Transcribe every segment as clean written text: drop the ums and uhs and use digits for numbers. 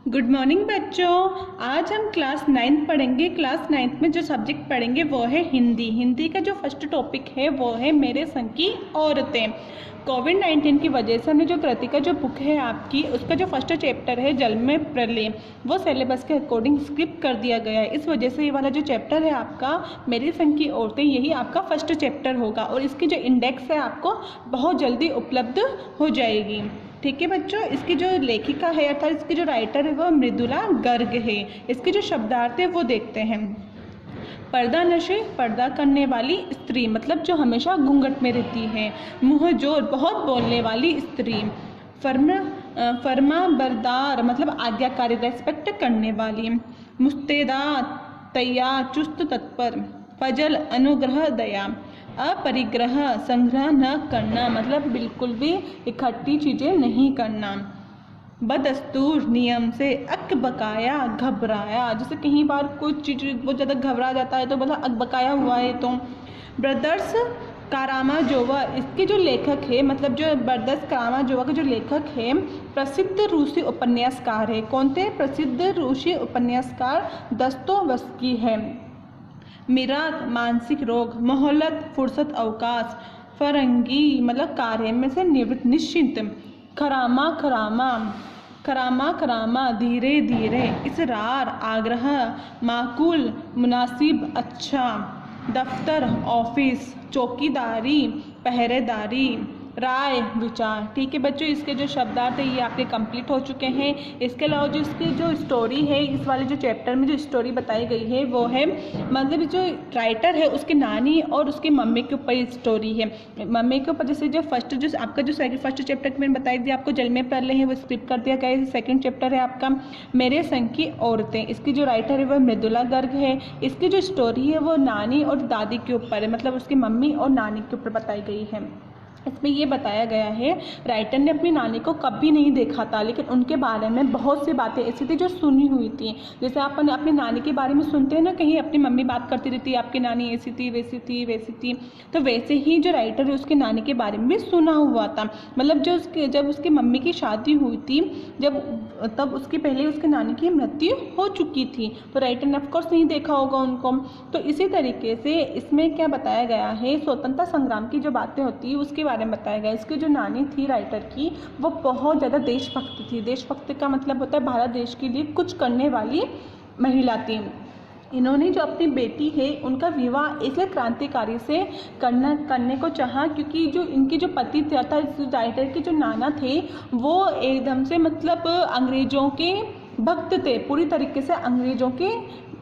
Good morning बच्चों। आज हम क्लास 9 पढ़ेंगे। क्लास 9 में जो सब्जेक्ट पढ़ेंगे वो है हिंदी। हिंदी का जो फर्स्ट टॉपिक है वो है मेरे संग की औरतें। कोविड-19 की वजह से हमने जो कृतिका जो बुक है आपकी, उसका जो फर्स्ट चैप्टर है जल में प्रलय, वो सिलेबस के अकॉर्डिंग स्किप कर दिया गया है। इस वजह से ये वाला जो चैप्टर है आपका मेरे संग की औरतें, यही आपका फर्स्ट चैप्टर होगा और इसकी जो इंडेक्स है आपको बहुत जल्दी उपलब्ध हो जाएगी। ठीक है बच्चों। इसकी जो लेखिका है अर्थात इसकी जो राइटर है वो मृदुला गर्ग है। इसके जो शब्दार्थ है वो देखते हैं। पर्दा नशे, पर्दा करने वाली स्त्री, मतलब जो हमेशा घूंघट में रहती है। मुंहजोर, बहुत बोलने वाली स्त्री। फर्मा बरदार, मतलब आज्ञाकारी, रेस्पेक्ट करने वाली। मुस्तैदा, तैयार, चुस्त, तत्पर। फजल, अनुग्रह, दया। अपरिग्रह, संग्रह न करना, मतलब बिल्कुल भी इकट्ठी चीज़ें नहीं करना। बदस्तूर, नियम से। अक बकाया, घबराया, जैसे कहीं बार कुछ चीज़ बहुत ज़्यादा घबरा जाता है तो मतलब अक बकाया हुआ है। तो ब्रदर्स कारामाजोवा, इसके जो लेखक है, मतलब जो ब्रदर्स कारामाजोवा के जो लेखक है प्रसिद्ध रूसी उपन्यासकार है। कौन थे? प्रसिद्ध रूसी उपन्यासकार दस्तोवस्की है। मिराक, मानसिक रोग। मोहलत, फुर्सत, अवकाश। फरंगी, मतलब कार्य में से निवृत्त, निश्चिंत। खरामा, खरामा, खरामा खरामा, धीरे धीरे। इसरार, आग्रह। माकूल, मुनासिब, अच्छा। दफ्तर, ऑफिस। चौकीदारी, पहरेदारी। राय, विचार। ठीक है बच्चों, इसके जो शब्दार्थ है ये आपके कंप्लीट हो चुके हैं। इसके अलावा जो इसकी जो स्टोरी है, इस वाले जो चैप्टर में जो स्टोरी बताई गई है वो है, मतलब जो राइटर है उसकी नानी और उसकी मम्मी के ऊपर स्टोरी है। मम्मी के ऊपर जैसे जो फर्स्ट जो आपका जो फर्स्ट चैप्टर मैंने बताई दी आपको जल में प्रलय है वो स्किप कर दिया गया है। सेकेंड चैप्टर है आपका मेरे संग की औरतें। इसकी जो राइटर है वह मृदुला गर्ग है। इसकी जो स्टोरी है वो नानी और दादी के ऊपर है, मतलब उसकी मम्मी और नानी के ऊपर बताई गई है। इसमें ये बताया गया है राइटर ने अपनी नानी को कभी नहीं देखा था, लेकिन उनके बारे में बहुत सी बातें ऐसी थी जो सुनी हुई थी। जैसे आप अपनी नानी के बारे में सुनते हैं ना, कहीं अपनी मम्मी बात करती रहती है आपकी नानी ऐसी थी वैसी थी वैसी थी, तो वैसे ही जो राइटर है उसकी नानी के बारे में भी सुना हुआ था। मतलब जब उसकी मम्मी की शादी हुई थी तब उसके पहले उसकी नानी की मृत्यु हो चुकी थी, तो राइटर ने ऑफकोर्स नहीं देखा होगा उनको। तो इसी तरीके से इसमें क्या बताया गया है, स्वतंत्रता संग्राम की जो बातें होती है उसके बारे में बताया गया। इसकी जो नानी थी राइटर की वो बहुत ज़्यादा देशभक्त थी। देशभक्त का मतलब होता है भारत देश के लिए कुछ करने वाली महिला थी। इन्होंने जो अपनी बेटी है उनका विवाह इसलिए क्रांतिकारी से करने को चाहा क्योंकि जो इनके जो पति थे अर्थात राइटर के जो नाना थे वो एकदम से मतलब अंग्रेज़ों के भक्त थे, पूरी तरीके से अंग्रेज़ों के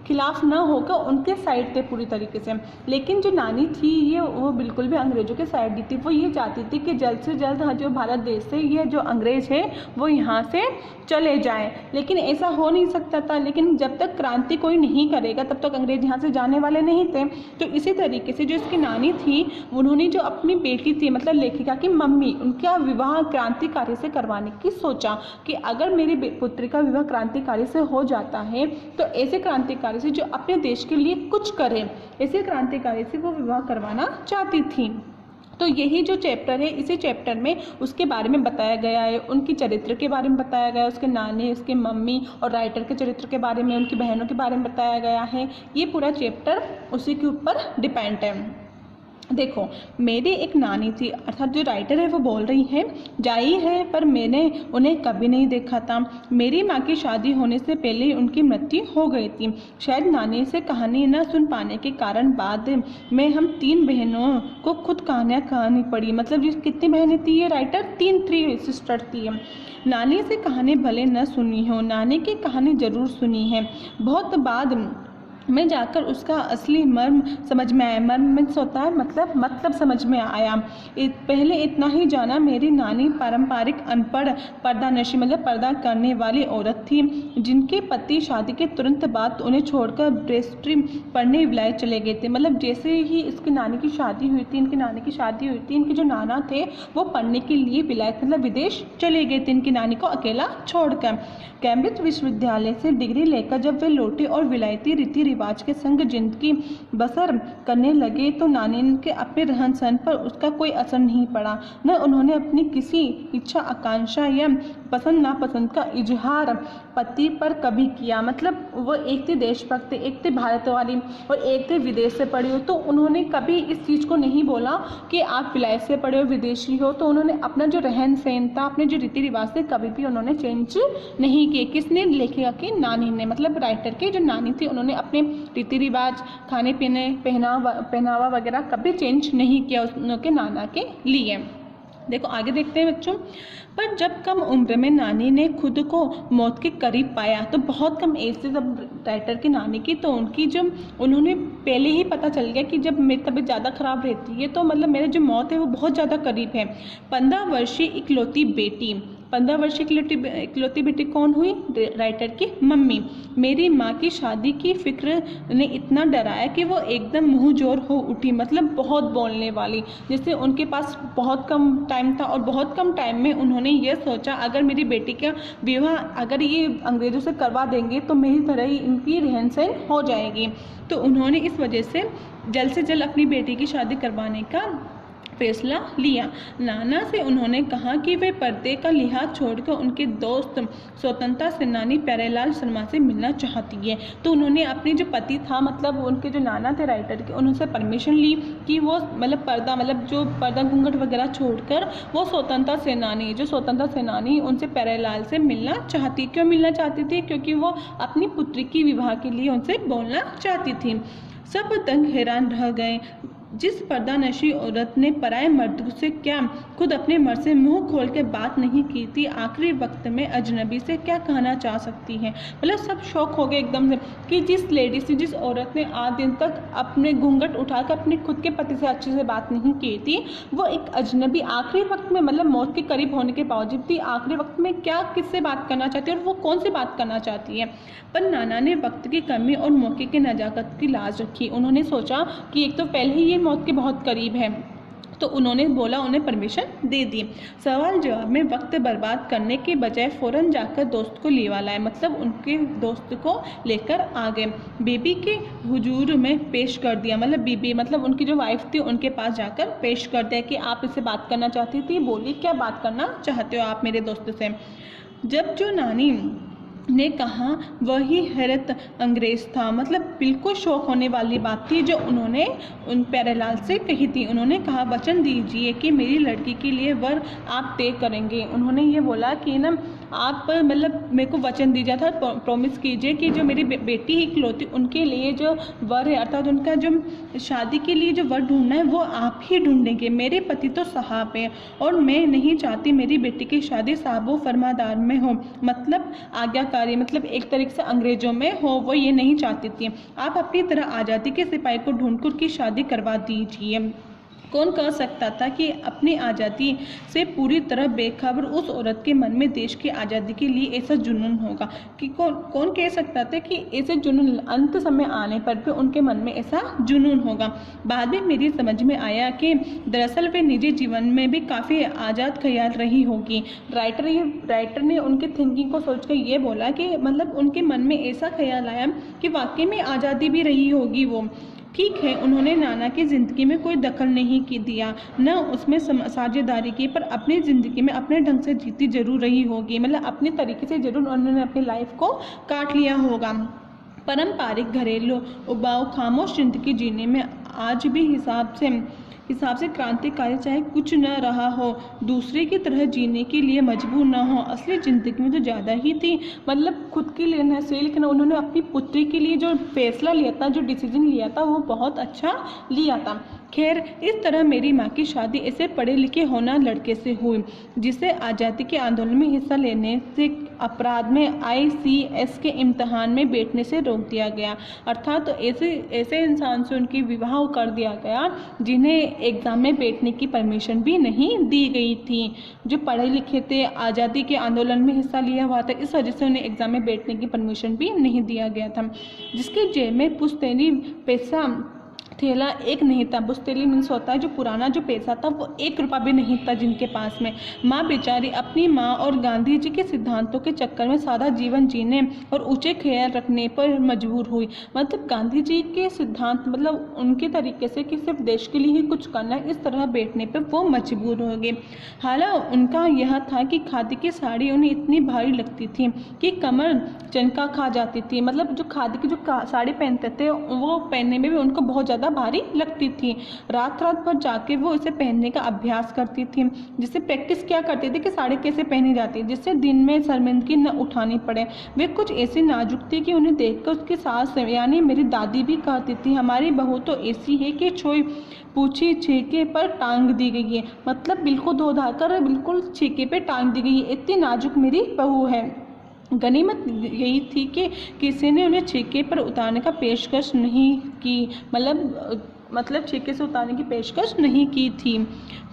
खिलाफ न होकर उनके साइड थे पूरी तरीके से। लेकिन जो नानी थी ये वो बिल्कुल भी अंग्रेज़ों के साइड नहीं थी। वो ये चाहती थी कि जल्द से जल्द जो भारत देश से ये जो अंग्रेज़ है वो यहाँ से चले जाएं, लेकिन ऐसा हो नहीं सकता था। लेकिन जब तक क्रांति कोई नहीं करेगा तब तक अंग्रेज़ यहाँ से जाने वाले नहीं थे। तो इसी तरीके से जो इसकी नानी थी उन्होंने जो अपनी बेटी थी मतलब लेखिका की मम्मी, उनका विवाह क्रांतिकारी से करवाने की सोचा कि अगर मेरी पुत्री का विवाह क्रांतिकारी से हो जाता है तो ऐसे क्रांतिकारी से जो अपने देश के लिए कुछ करे, ऐसे क्रांतिकारी से वो विवाह करवाना चाहती थी। तो यही जो चैप्टर है इसी चैप्टर में उसके बारे में बताया गया है, उनकी चरित्र के बारे में बताया गया है, उसके नानी, उसके मम्मी और राइटर के चरित्र के बारे में, उनकी बहनों के बारे में बताया गया है। ये पूरा चैप्टर उसी के ऊपर डिपेंड है। देखो, मेरी एक नानी थी, अर्थात जो राइटर है वो बोल रही है जाई है पर मैंने उन्हें कभी नहीं देखा था। मेरी माँ की शादी होने से पहले ही उनकी मृत्यु हो गई थी। शायद नानी से कहानी न सुन पाने के कारण बाद में हम 3 बहनों को खुद कहानियाँ कहनी पड़ी। मतलब जिस कितनी बहनें थी ये राइटर, 3 सिस्टर थी। नानी से कहानी भले न सुनी हो, नानी की कहानी ज़रूर सुनी है। बहुत बाद मैं जाकर उसका असली मर्म समझ में आया। मर्म मीन्स होता है मतलब समझ में आया। पहले इतना ही जाना, मेरी नानी पारंपरिक अनपढ़ पर्दानशी मतलब पर्दा करने वाली औरत थी, जिनके पति शादी के तुरंत बाद उन्हें छोड़कर ब्रेस्ट्री पढ़ने विलायत चले गए थे। मतलब जैसे ही इसकी नानी की शादी हुई थी, इनकी नानी की शादी हुई थी, इनके जो नाना थे वो पढ़ने के लिए विलायत मतलब विदेश चले गए थे इनकी नानी को अकेला छोड़कर। कैम्ब्रिज विश्वविद्यालय से डिग्री लेकर जब वे लौटे और विलायती रीति रिवाज के संग जिंदगी बसर करने लगे तो नानी के अपने रहन सहन पर उसका कोई असर नहीं पड़ा। न उन्होंने अपनी किसी इच्छा आकांक्षा या पसंद नापसंद का इजहार पति पर कभी किया। मतलब वो एक थे देशभक्त, एक थे भारत वाली और एक थे विदेश से पढ़े हो, तो उन्होंने कभी इस चीज़ को नहीं बोला कि आप विलायत से पढ़े हो, विदेशी हो। तो उन्होंने अपना जो रहन सहन था, अपने जो रीति रिवाज थे, कभी भी उन्होंने चेंज नहीं किए। किसने? लेखिका की नानी ने, मतलब राइटर की जो नानी थी, उन्होंने अपने रीति रिवाज, खाने पीने, पहनावा वगैरह कभी चेंज नहीं किया उनके नाना के लिए। देखो आगे देखते हैं बच्चों। पर जब कम उम्र में नानी ने खुद को मौत के करीब पाया, तो बहुत कम एज से जब राइटर की नानी की, तो उनकी जब उन्होंने पहले ही पता चल गया कि जब मेरी तबीयत ज़्यादा ख़राब रहती है तो मतलब मेरे जो मौत है वो बहुत ज़्यादा करीब है। 15 वर्षीय इकलौती बेटी, 15 वर्षीय इकलौती बेटी कौन हुई? राइटर की मम्मी। मेरी माँ की शादी की फिक्र ने इतना डराया कि वो एकदम मुँह जोर हो उठी, मतलब बहुत बोलने वाली। जैसे उनके पास बहुत कम टाइम था और बहुत कम टाइम में उन्होंने ये सोचा अगर मेरी बेटी का विवाह अगर ये अंग्रेज़ों से करवा देंगे तो मेरी तरह ही इनकी रहन सहन हो जाएगी। तो उन्होंने इस वजह से जल्द अपनी बेटी की शादी करवाने का फैसला लिया। नाना से उन्होंने कहा कि वे पर्दे का लिहाज छोड़कर उनके दोस्त स्वतंत्रता सेनानी प्यारेलाल शर्मा से मिलना चाहती है। तो उन्होंने अपने जो पति था, मतलब उनके जो नाना थे राइटर के, उनसे परमिशन ली कि वो मतलब जो पर्दा घूंघट वगैरह छोड़कर वो स्वतंत्रता सेनानी उनसे प्यारेलाल से मिलना चाहती। क्यों मिलना चाहती थी? क्योंकि वो अपनी पुत्री की विवाह के लिए उनसे बोलना चाहती थी। सब दंग हैरान रह गए। जिस पर्दानशी औरत ने पराए मर्द से क्या खुद अपने मर्द से मुंह खोल के बात नहीं की थी, आखिरी वक्त में अजनबी से क्या कहना चाह सकती है। मतलब सब शौक हो गए एकदम से कि जिस औरत ने आज दिन तक अपने घूंघट उठाकर अपने खुद के पति से अच्छे से बात नहीं की थी, वो एक अजनबी आखिरी वक्त में, मतलब मौत के करीब होने के बावजूद भी आखिरी वक्त में क्या किससे बात करना चाहती है और वो कौन सी बात करना चाहती है। पर नाना ने वक्त की कमी और मौके की नजाकत की लाज रखी। उन्होंने सोचा कि एक तो पहले ही ये मौत के बहुत करीब है, तो उन्होंने बोला, उन्हें परमिशन दे दी। सवाल जवाब में वक्त बर्बाद करने के बजाय फ़ौरन जाकर दोस्त को लेवा लाए, मतलब उनके दोस्त को लेकर आ गए। बीबी के हुजूर में पेश कर दिया, मतलब बीबी मतलब उनकी जो वाइफ थी उनके पास जाकर पेश कर दिया कि आप इससे बात करना चाहती थी, बोली क्या बात करना चाहते हो आप मेरे दोस्त से। जब जो नानी ने कहा वही हैरत अंग्रेज था, मतलब बिल्कुल शौक होने वाली बात थी जो उन्होंने उन प्यारेलाल से कही थी। उन्होंने कहा वचन दीजिए कि मेरी लड़की के लिए वर आप तय करेंगे। उन्होंने ये बोला कि ना आप मतलब मेरे को वचन दीजिए था, प्रॉमिस कीजिए कि जो मेरी बेटी ही इकलौती उनके लिए जो वर है, अर्थात उनका जो शादी के लिए जो वर ढूंढना है वो आप ही ढूंढेंगे। मेरे पति तो साहब है और मैं नहीं चाहती मेरी बेटी की शादी साहबो फरमादार में हो, मतलब आज्ञाकारी, मतलब एक तरीके से अंग्रेजों में हो, वो ये नहीं चाहती थी। आप अपनी तरह आज़ादी के सिपाही को ढूंढकर की शादी करवा दीजिए। कौन कह सकता था कि अपनी आज़ादी से पूरी तरह बेखबर उस औरत के मन में देश की आज़ादी के लिए ऐसा जुनून होगा, कि कौन कह सकता था कि ऐसे जुनून अंत समय आने पर भी उनके मन में ऐसा जुनून होगा। बाद में मेरी समझ में आया कि दरअसल वे निजी जीवन में भी काफ़ी आज़ाद ख्याल रही होगी। राइटर ने उनके थिंकिंग को सोचकर ये बोला कि मतलब उनके मन में ऐसा ख्याल आया कि वाकई में आज़ादी भी रही होगी वो। ठीक है, उन्होंने नाना की ज़िंदगी में कोई दखल नहीं की दिया, न उसमें साझेदारी की, पर अपनी ज़िंदगी में अपने ढंग से जीती जरूर रही होगी, मतलब अपने तरीके से जरूर उन्होंने अपनी लाइफ को काट लिया होगा। पारंपरिक घरेलू उबाऊ खामोश जिंदगी जीने में आज भी हिसाब से क्रांतिकारी चाहे कुछ न रहा हो, दूसरे की तरह जीने के लिए मजबूर न हो। असली ज़िंदगी में तो ज़्यादा ही थी, मतलब खुद के लिए न से, लेकिन उन्होंने अपनी पुत्री के लिए जो फैसला लिया था, जो डिसीजन लिया था, वो बहुत अच्छा लिया था। खैर, इस तरह मेरी माँ की शादी ऐसे पढ़े लिखे होना लड़के से हुई जिसे आज़ादी के आंदोलन में हिस्सा लेने से अपराध में ICS के इम्तहान में बैठने से रोक दिया गया। अर्थात तो ऐसे इंसान से उनकी विवाह कर दिया गया जिन्हें एग्ज़ाम में बैठने की परमिशन भी नहीं दी गई थी। जो पढ़े लिखे थे, आज़ादी के आंदोलन में हिस्सा लिया हुआ था, इस वजह से उन्हें एग्ज़ाम में बैठने की परमिशन भी नहीं दिया गया था। जिसके जेब में पुश्तैनी पैसा थैला एक नहीं था। बुस्तेली मीन्स होता है जो पुराना जो पैसा था, वो 1 रुपया भी नहीं था जिनके पास में। माँ बेचारी अपनी माँ और गांधी जी के सिद्धांतों के चक्कर में सादा जीवन जीने और ऊंचे ख्याल रखने पर मजबूर हुई। मतलब गांधी जी के सिद्धांत, मतलब उनके तरीके से कि सिर्फ देश के लिए ही कुछ करना है, इस तरह बैठने पर वो मजबूर हो गए। हालांकि उनका यह था कि खादी की साड़ी उन्हें इतनी भारी लगती थी कि कमर चनका खा जाती थी। मतलब जो खादी की जो साड़ी पहनते थे वो पहनने में भी उनको बहुत ज़्यादा भारी लगती थी। रात रात भर जाके वो इसे पहनने का अभ्यास करती थी, जिससे प्रैक्टिस क्या करती थी कि साड़ी कैसे पहनी जाती है जिससे दिन में शर्मिंदगी न उठानी पड़े। वे कुछ ऐसी नाजुक थी कि उन्हें देखकर उसकी सास यानी मेरी दादी भी कहती थी, हमारी बहू तो ऐसी है कि छोई पूछी छेके पर टांग दी गई है। मतलब बिल्कुल धो धाकर बिल्कुल छेके पे टांग दी गई है, इतनी नाजुक मेरी बहू है। गनीमत यही थी कि किसी ने उन्हें छेके पर उतारने का पेशकश नहीं की। मतलब छेके से उतारने की पेशकश नहीं की थी।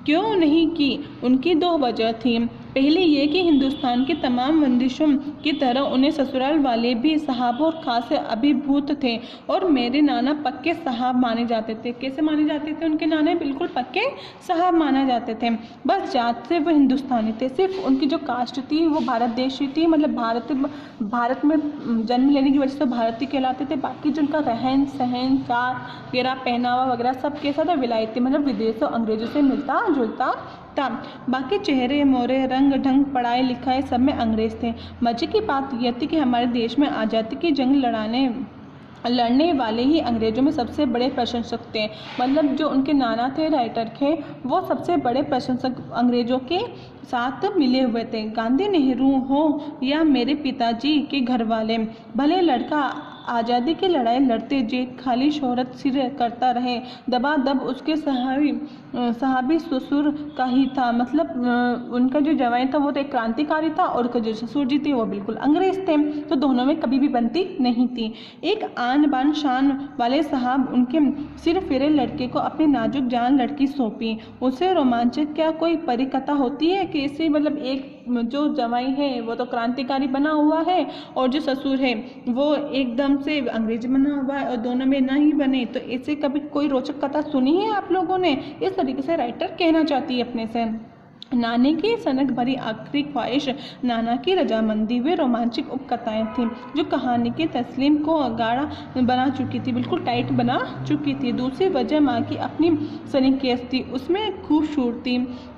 क्यों नहीं की? उनकी 2 वजह थी। पहली ये कि हिंदुस्तान के तमाम बंदिशों की तरह उन्हें ससुराल वाले भी साहब और खास से अभिभूत थे और मेरे नाना पक्के साहब माने जाते थे। कैसे माने जाते थे? उनके नाना बिल्कुल पक्के साहब माने जाते थे। बस जात से वो हिंदुस्तानी थे, सिर्फ उनकी जो कास्ट थी वो भारत देशी थी। मतलब भारत में जन्म लेने की वजह से भारतीय कहलाते थे। बाकी जो उनका रहन सहन चाल वगैरह पहनावा वगैरह सब कैसा था? विलायती, मतलब विदेशों अंग्रेजों से मिलता जुलता था। बाकी चेहरे मोहरे रंग ढंग पढ़ाई लिखाई सब में अंग्रेज थे। मजे की बात यह थी कि हमारे देश में आज़ादी की जंग लड़ने वाले ही अंग्रेजों में सबसे बड़े प्रशंसक थे। मतलब जो उनके नाना थे राइटर थे, वो सबसे बड़े प्रशंसक अंग्रेजों के साथ मिले हुए थे। गांधी नेहरू हो या मेरे पिताजी के घर वाले, भले लड़का आज़ादी की लड़ाई लड़ते जे खाली शोहरत सिर करता रहे, दबादब उसके सहाबी ससुर का ही था। मतलब उनका जो जवाई था वो तो एक क्रांतिकारी था और उनका जो ससुर जी थे वो बिल्कुल अंग्रेज थे, तो दोनों में कभी भी बनती नहीं थी। एक आन बान शान वाले साहब उनके सिर फेरे लड़के को अपनी नाजुक जान लड़की सौंपी। उसे रोमांचक क्या कोई परिकथा होती है कि इसे मतलब एक जो जवाई है वो तो क्रांतिकारी बना हुआ है और जो ससुर है वो एकदम से अंग्रेज बना हुआ है और दोनों में ना ही बने, तो ऐसे कभी कोई रोचक कथा सुनी है आप लोगों ने? इस तरीके से राइटर कहना चाहती है अपने से। नाने की सनक भरी आखिरी ख्वाहिश, नाना की रजामंदी, वे रोमांचक उपकथाएं थीं जो कहानी के तस्लीम को गाढ़ा बना चुकी थी, बिल्कुल टाइट बना चुकी थी। दूसरी वजह माँ की अपनी सनीकेस थी, उसमें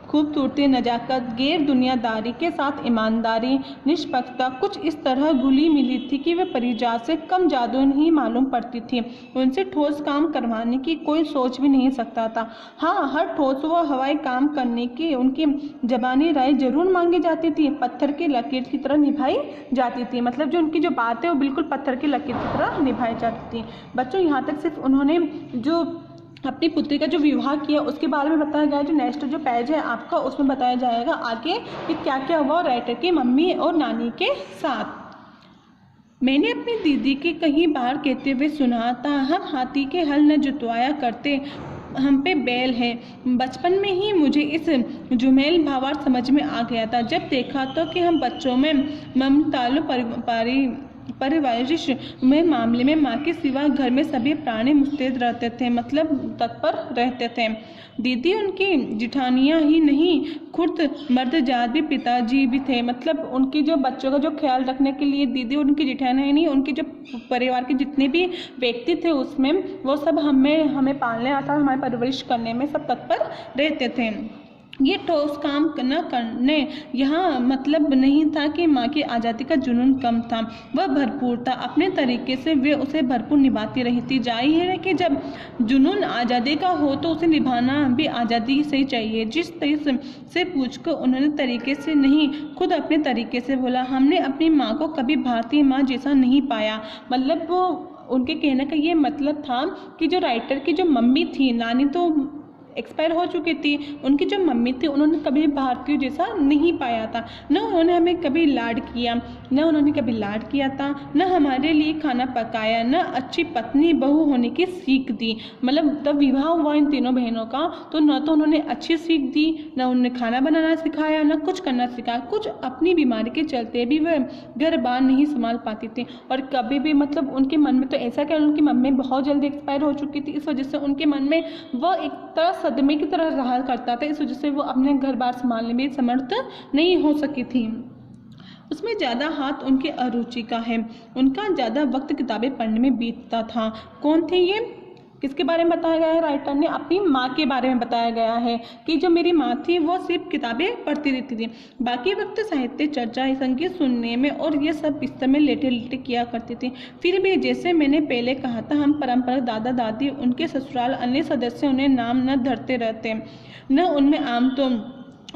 खूबसूरती, नजाकत, गैर दुनियादारी के साथ ईमानदारी, निष्पक्षता कुछ इस तरह घुली मिली थी कि वे परिजा से कम जादू नहीं मालूम पड़ती थी। उनसे ठोस काम करवाने की कोई सोच भी नहीं सकता था। हाँ, हर ठोस व हवाई काम करने की उनकी जबानी राय जरूर मांगी जाती थी, पत्थर की लकीर की तरह निभाई जाती थी। मतलब जो उनकी जो बात है वो बिल्कुल पत्थर की लकीर की तरह निभाई जाती थी। बच्चों, यहाँ तक सिर्फ उन्होंने जो अपनी पुत्री का जो विवाह किया उसके बारे में बताया गया। जो नेक्स्ट जो पेज है आपका उसमें बताया जाएगा आगे कि क्या क्या हुआ राइटर की मम्मी और नानी के साथ। मैंने अपनी दीदी के कई बार कहते हुए सुना था, हम हाथी के हल न जुतवाया करते, हम पे बैल है। बचपन में ही मुझे इस जुमेल भावार्थ समझ में आ गया था। जब देखा तो कि हम बच्चों में ममतालु परिवारिश में मामले में माँ के सिवा घर में सभी प्राणी मुस्तैद रहते थे, मतलब तत्पर रहते थे। दीदी उनकी जिठानियाँ ही नहीं, खुद मर्दजात भी पिताजी भी थे। मतलब उनकी जो बच्चों का जो ख्याल रखने के लिए दीदी उनकी जिठानियाँ ही नहीं, उनके जो परिवार के जितने भी व्यक्ति थे उसमें वो सब हमें पालने आता, हमारी परवरिश करने में सब तत्पर रहते थे। ये ठोस काम न करने यहाँ मतलब नहीं था कि माँ की आज़ादी का जुनून कम था, वह भरपूर था। अपने तरीके से वे उसे भरपूर निभाती रही थी। जाहिर है कि जब जुनून आज़ादी का हो तो उसे निभाना भी आज़ादी से ही चाहिए। जिस तरह से पूछकर उन्होंने तरीके से नहीं, खुद अपने तरीके से बोला, हमने अपनी माँ को कभी भारतीय माँ जैसा नहीं पाया। मतलब वो उनके कहने का ये मतलब था कि जो राइटर की जो मम्मी थी, नानी तो एक्सपायर हो चुकी थी। उनकी जो मम्मी थी उन्होंने कभी भारतीयों जैसा नहीं पाया था, न उन्होंने हमें कभी लाड किया, न उन्होंने कभी लाड किया था, न हमारे लिए खाना पकाया, न अच्छी पत्नी बहू होने की सीख दी। मतलब जब विवाह हुआ इन तीनों बहनों का तो न तो उन्होंने अच्छी सीख दी, न उन्होंने खाना बनाना सिखाया, न कुछ करना सिखाया। कुछ अपनी बीमारी के चलते भी वह घर बार नहीं संभाल पाती थी, और कभी भी मतलब उनके मन में तो ऐसा क्या, उनकी मम्मी बहुत जल्दी एक्सपायर हो चुकी थी, इस वजह से उनके मन में वह एक तरह सदमे की तरह रहा करता था। इस वजह से वो अपने घर बार संभालने में समर्थ नहीं हो सकी थी। उसमें ज़्यादा हाथ उनके अरुचि का है, उनका ज़्यादा वक्त किताबें पढ़ने में बीतता था। कौन थे ये, किसके बारे में बताया गया है? राइटर ने अपनी माँ के बारे में बताया गया है कि जो मेरी माँ थी वो सिर्फ किताबें पढ़ती रहती थी, बाकी वक्त साहित्य, चर्चा, संगीत सुनने में और ये सब बिस्तर में लेटे लेटे किया करती थी। फिर भी जैसे मैंने पहले कहा था, हम परंपरा दादा दादी उनके ससुराल अन्य सदस्य उन्हें नाम न धरते रहते, न उनमें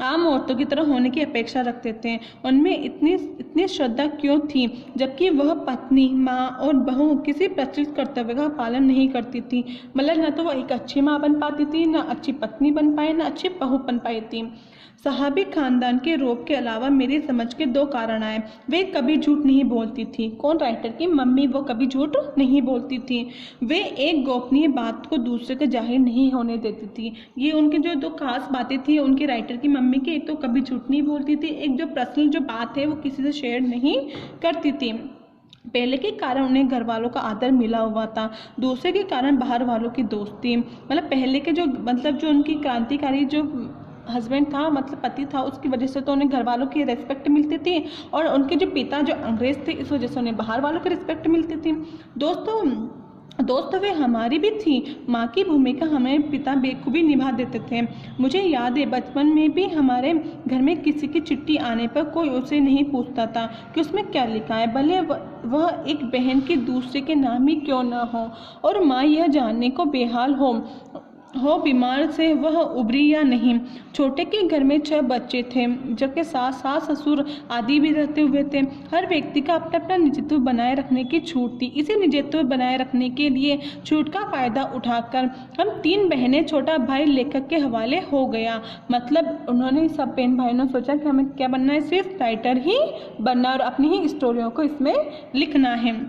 आम औरतों की तरह होने की अपेक्षा रखते थे। उनमें इतनी श्रद्धा क्यों थी, जबकि वह पत्नी, माँ और बहू किसी प्रचलित कर्तव्य का पालन नहीं करती थी। मतलब न तो वह एक अच्छी माँ बन पाती थी, न अच्छी पत्नी बन पाई, न अच्छी बहू बन पाई थी। सहाबी खानदान के रोब के अलावा मेरी समझ के दो कारण आए। वे कभी झूठ नहीं बोलती थी। कौन? राइटर की मम्मी। वो कभी झूठ नहीं बोलती थी। वे एक गोपनीय बात को दूसरे को जाहिर नहीं होने देती थी। ये उनकी जो दो खास बातें थी उनकी राइटर की मम्मी की, एक तो कभी झूठ नहीं बोलती थी, एक जो पर्सनल जो बात है वो किसी से शेयर नहीं करती थी। पहले के कारण उन्हें घर वालों का आदर मिला हुआ था, दूसरे के कारण बाहर वालों की दोस्ती। मतलब पहले के जो जो उनकी क्रांतिकारी जो हस्बैंड था, मतलब पति था, उसकी वजह से तो उन्हें घर वालों की रिस्पेक्ट मिलती थी, और उनके जो पिता जो अंग्रेज थे इस वजह से उन्हें बाहर वालों की रिस्पेक्ट मिलती थी। दोस्तों वे हमारी भी थी। माँ की भूमिका हमें पिता बेखूबी निभा देते थे। मुझे याद है बचपन में भी हमारे घर में किसी की चिट्ठी आने पर कोई उसे नहीं पूछता था कि उसमें क्या लिखा है, भले वह एक बहन की दूसरे के नाम ही क्यों न हो, और माँ यह जानने को बेहाल हो बीमार से वह उभरी या नहीं। छोटे के घर में 6 बच्चे थे, जबकि सास ससुर आदि भी रहते हुए थे। हर व्यक्ति का अपना अपना निजत्व बनाए रखने की छूट थी। इसी निजत्व बनाए रखने के लिए छूट का फायदा उठाकर हम 3 बहनें, छोटा भाई लेखक के हवाले हो गया। मतलब उन्होंने सब बहन भाइयों ने सोचा कि हमें क्या बनना है, सिर्फ राइटर ही बनना और अपनी ही स्टोरियों को इसमें लिखना है।